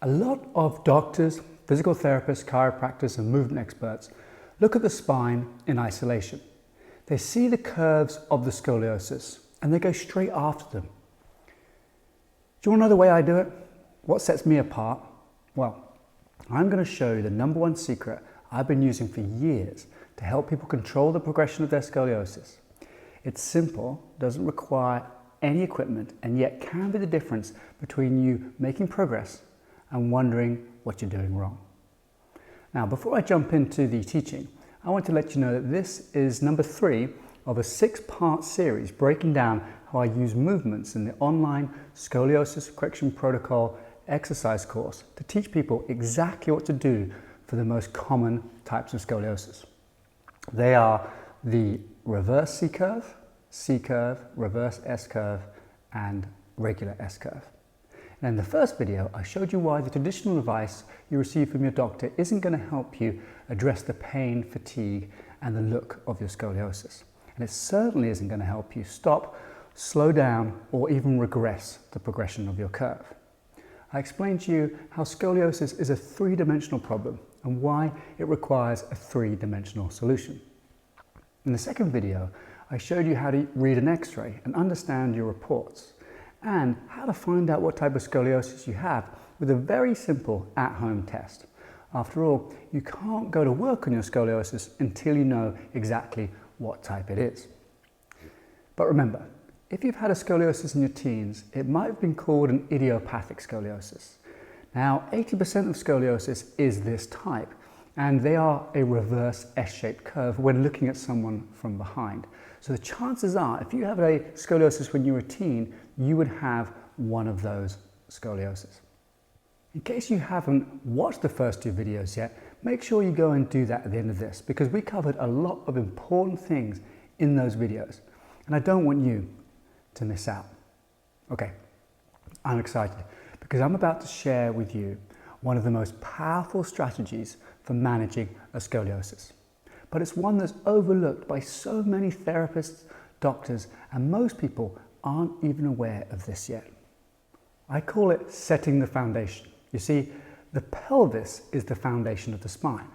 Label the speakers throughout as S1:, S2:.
S1: A lot of doctors, physical therapists, chiropractors and movement experts look at the spine in isolation. They see the curves of the scoliosis and they go straight after them. Do you want to know the way I do it? What sets me apart? Well, I'm going to show you the #1 secret I've been using for years to help people control the progression of their scoliosis. It's simple, doesn't require any equipment, and yet can be the difference between you making progress and wondering what you're doing wrong. Now, before I jump into the teaching, I want to let you know that this is number 3 of a 6-part series breaking down how I use movements in the online Scoliosis Correction Protocol Exercise course to teach people exactly what to do for the most common types of scoliosis. They are the reverse C-curve, reverse S-curve, and regular S-curve. And in the first video, I showed you why the traditional advice you receive from your doctor isn't going to help you address the pain, fatigue, and the look of your scoliosis. And it certainly isn't going to help you stop, slow down, or even regress the progression of your curve. I explained to you how scoliosis is a 3-dimensional problem and why it requires a 3-dimensional solution. In the second video, I showed you how to read an X-ray and understand your reports, and how to find out what type of scoliosis you have with a very simple at-home test. After all, you can't go to work on your scoliosis until you know exactly what type it is. But remember, if you've had a scoliosis in your teens, it might have been called an idiopathic scoliosis. Now, 80% of scoliosis is this type, and they are a reverse S-shaped curve when looking at someone from behind. So the chances are, if you have a scoliosis when you were a teen, you would have one of those scoliosis. In case you haven't watched the first 2 videos yet, make sure you go and do that at the end of this, because we covered a lot of important things in those videos, and I don't want you to miss out. Okay, I'm excited because I'm about to share with you one of the most powerful strategies for managing a scoliosis. But it's one that's overlooked by so many therapists, doctors, and most people aren't even aware of this yet. I call it setting the foundation. You see, the pelvis is the foundation of the spine.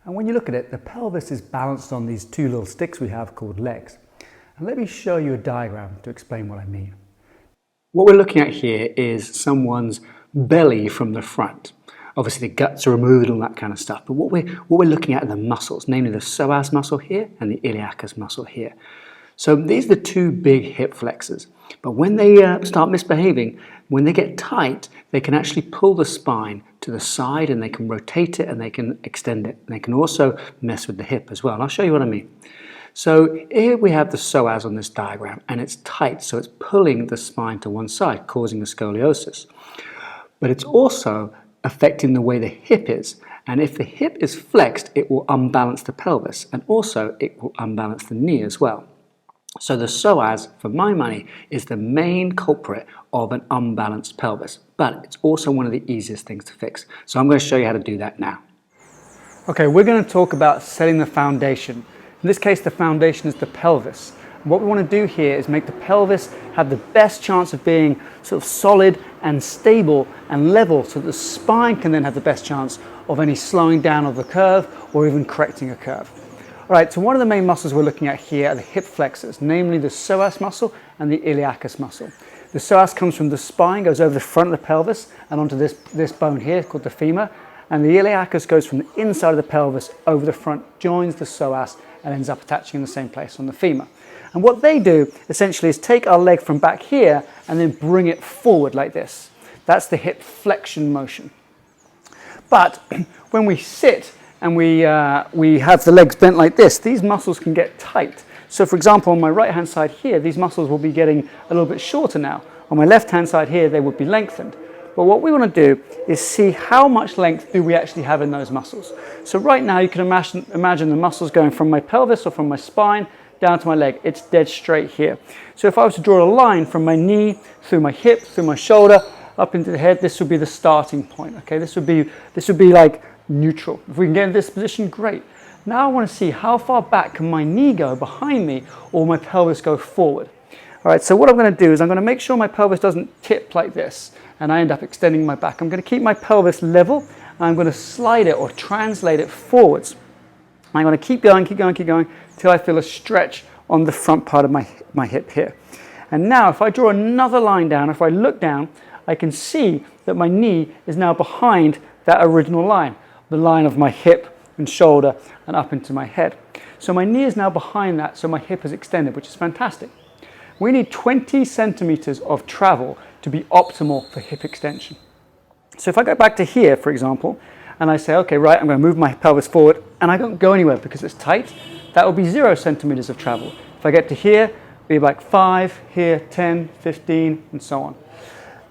S1: And when you look at it, the pelvis is balanced on these 2 little sticks we have called legs. And let me show you a diagram to explain what I mean. What we're looking at here is someone's belly from the front. Obviously the guts are removed and all that kind of stuff, but what we're looking at are the muscles, namely the psoas muscle here and the iliacus muscle here. So these are the 2 big hip flexors, but when they start misbehaving, when they get tight, they can actually pull the spine to the side and they can rotate it and they can extend it. And they can also mess with the hip as well, and I'll show you what I mean. So here we have the psoas on this diagram, and it's tight, so it's pulling the spine to one side, causing the scoliosis. But it's also affecting the way the hip is, and if the hip is flexed, it will unbalance the pelvis, and also it will unbalance the knee as well. So the psoas, for my money, is the main culprit of an unbalanced pelvis, but it's also one of the easiest things to fix. So I'm going to show you how to do that now. Okay, we're going to talk about setting the foundation. In this case, the foundation is the pelvis. What we want to do here is make the pelvis have the best chance of being sort of solid and stable and level, so that the spine can then have the best chance of any slowing down of the curve or even correcting a curve. All right, so one of the main muscles we're looking at here are the hip flexors, namely the psoas muscle and the iliacus muscle. The psoas comes from the spine, goes over the front of the pelvis and onto this bone here called the femur, and the iliacus goes from the inside of the pelvis over the front, joins the psoas and ends up attaching in the same place on the femur. And what they do essentially is take our leg from back here and then bring it forward like this. That's the hip flexion motion. But when we sit and we have the legs bent like this, these muscles can get tight. So for example, on my right hand side here, these muscles will be getting a little bit shorter now. On my left hand side here, they would be lengthened. But what we want to do is see how much length do we actually have in those muscles. So right now you can imagine the muscles going from my pelvis or from my spine down to my leg. It's dead straight here. So if I was to draw a line from my knee, through my hip, through my shoulder, up into the head, this would be the starting point. Okay, this would be like neutral. If we can get in this position, great. Now I want to see how far back can my knee go behind me or my pelvis go forward. All right, so what I'm going to do is I'm going to make sure my pelvis doesn't tip like this and I end up extending my back. I'm going to keep my pelvis level and I'm going to slide it or translate it forwards. I'm going to keep going till I feel a stretch on the front part of my hip here. And now if I draw another line down, if I look down, I can see that my knee is now behind that original line, the line of my hip and shoulder and up into my head. So my knee is now behind that, so my hip is extended, which is fantastic. We need 20 centimeters of travel to be optimal for hip extension. So if I go back to here, for example, and I say, okay, right, I'm going to move my pelvis forward, and I don't go anywhere because it's tight, that will be 0 centimeters of travel. If I get to here, it'll be like 5, here, 10, 15, and so on.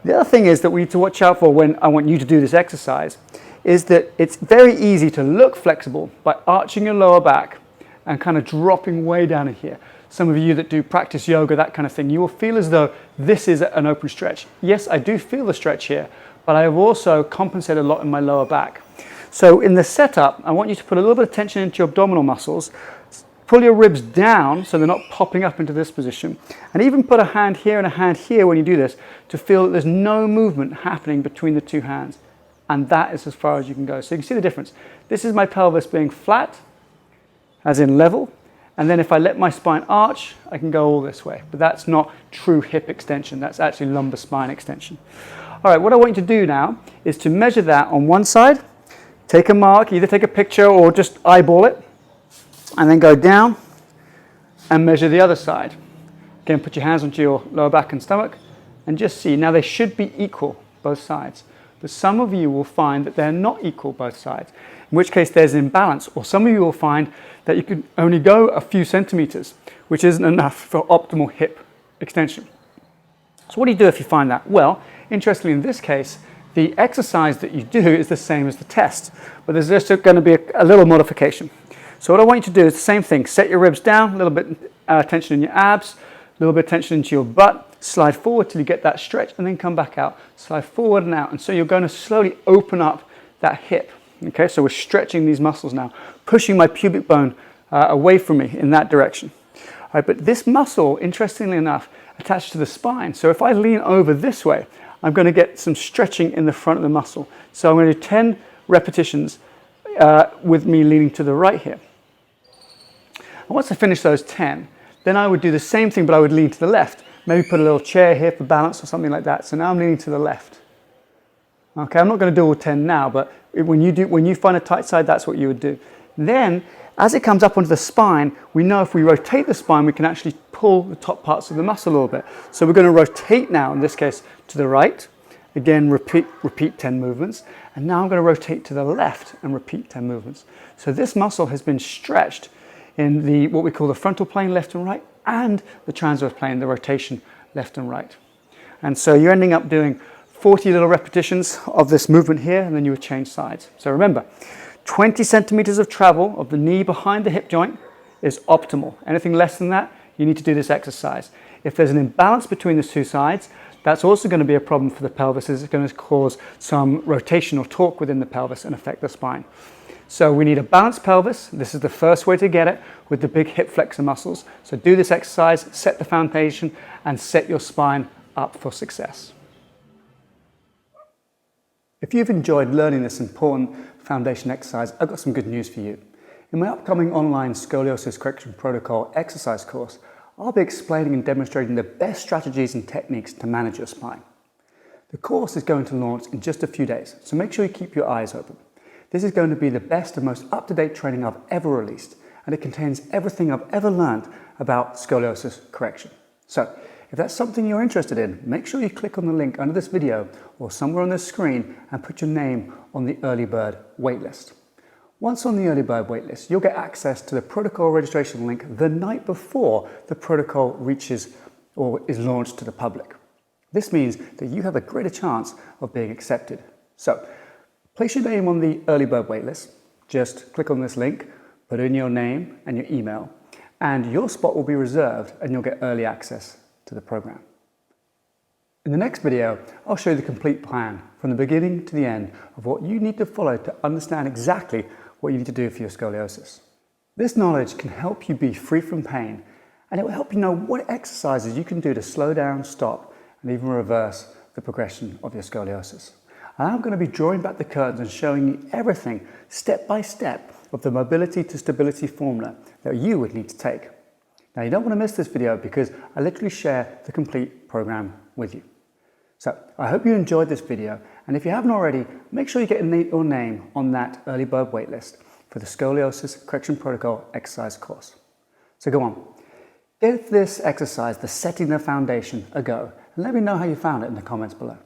S1: The other thing is that we need to watch out for when I want you to do this exercise is that it's very easy to look flexible by arching your lower back and kind of dropping way down in here. Some of you that do practice yoga, that kind of thing, you will feel as though this is an open stretch. Yes, I do feel the stretch here, but I have also compensated a lot in my lower back. So in the setup, I want you to put a little bit of tension into your abdominal muscles, pull your ribs down so they're not popping up into this position, and even put a hand here and a hand here when you do this to feel that there's no movement happening between the two hands. And that is as far as you can go. So you can see the difference. This is my pelvis being flat, as in level, and then if I let my spine arch, I can go all this way. But that's not true hip extension, that's actually lumbar spine extension. All right, what I want you to do now is to measure that on one side, take a mark, either take a picture or just eyeball it, and then go down and measure the other side. Again, put your hands onto your lower back and stomach and just see. Now they should be equal, both sides. But some of you will find that they're not equal both sides, in which case there's imbalance. Or some of you will find that you can only go a few centimeters, which isn't enough for optimal hip extension. So what do you do if you find that? Well, interestingly in this case, the exercise that you do is the same as the test, but there's just going to be a little modification. So what I want you to do is the same thing. Set your ribs down, a little bit tension in your abs, a little bit of tension into your butt, slide forward till you get that stretch and then come back out. Slide forward and out. And so you're going to slowly open up that hip. Okay, so we're stretching these muscles now, pushing my pubic bone away from me in that direction. All right, but this muscle, interestingly enough, attached to the spine. So if I lean over this way, I'm going to get some stretching in the front of the muscle. So I'm going to do 10 repetitions with me leaning to the right here. And once I finish those 10, then I would do the same thing, but I would lean to the left. Maybe put a little chair here for balance or something like that. So now I'm leaning to the left. Okay, I'm not going to do all 10 now, but when you find a tight side, that's what you would do. Then, as it comes up onto the spine, we know if we rotate the spine, we can actually pull the top parts of the muscle a little bit. So we're going to rotate now, in this case, to the right. Again, repeat 10 movements. And now I'm going to rotate to the left and repeat 10 movements. So this muscle has been stretched in what we call the frontal plane, left and right, and the transverse plane, the rotation, left and right. And so you're ending up doing 40 little repetitions of this movement here, and then you would change sides. So remember, 20 centimeters of travel of the knee behind the hip joint is optimal. Anything less than that, you need to do this exercise. If there's an imbalance between the two sides, that's also going to be a problem for the pelvis, as it's going to cause some rotational torque within the pelvis and affect the spine. So we need a balanced pelvis. This is the first way to get it with the big hip flexor muscles. So do this exercise, set the foundation, and set your spine up for success. If you've enjoyed learning this important foundation exercise, I've got some good news for you. In my upcoming online Scoliosis Correction Protocol Exercise course, I'll be explaining and demonstrating the best strategies and techniques to manage your spine. The course is going to launch in just a few days, so make sure you keep your eyes open. This is going to be the best and most up-to-date training I've ever released, and it contains everything I've ever learned about scoliosis correction. So, if that's something you're interested in, make sure you click on the link under this video or somewhere on this screen and put your name on the early bird waitlist. Once on the early bird waitlist, you'll get access to the protocol registration link the night before the protocol reaches or is launched to the public. This means that you have a greater chance of being accepted. So, place your name on the early bird waitlist. Just click on this link, put in your name and your email, and your spot will be reserved and you'll get early access to the program. In the next video, I'll show you the complete plan from the beginning to the end of what you need to follow to understand exactly what you need to do for your scoliosis. This knowledge can help you be free from pain and it will help you know what exercises you can do to slow down, stop, and even reverse the progression of your scoliosis. And I'm going to be drawing back the curtains and showing you everything step by step of the mobility to stability formula that you would need to take. Now, you don't want to miss this video because I literally share the complete program with you. So I hope you enjoyed this video, and if you haven't already, make sure you get your name on that early bird waitlist for the Scoliosis Correction Protocol Exercise course. So go on, give this exercise, the setting the foundation, a go, and let me know how you found it in the comments below.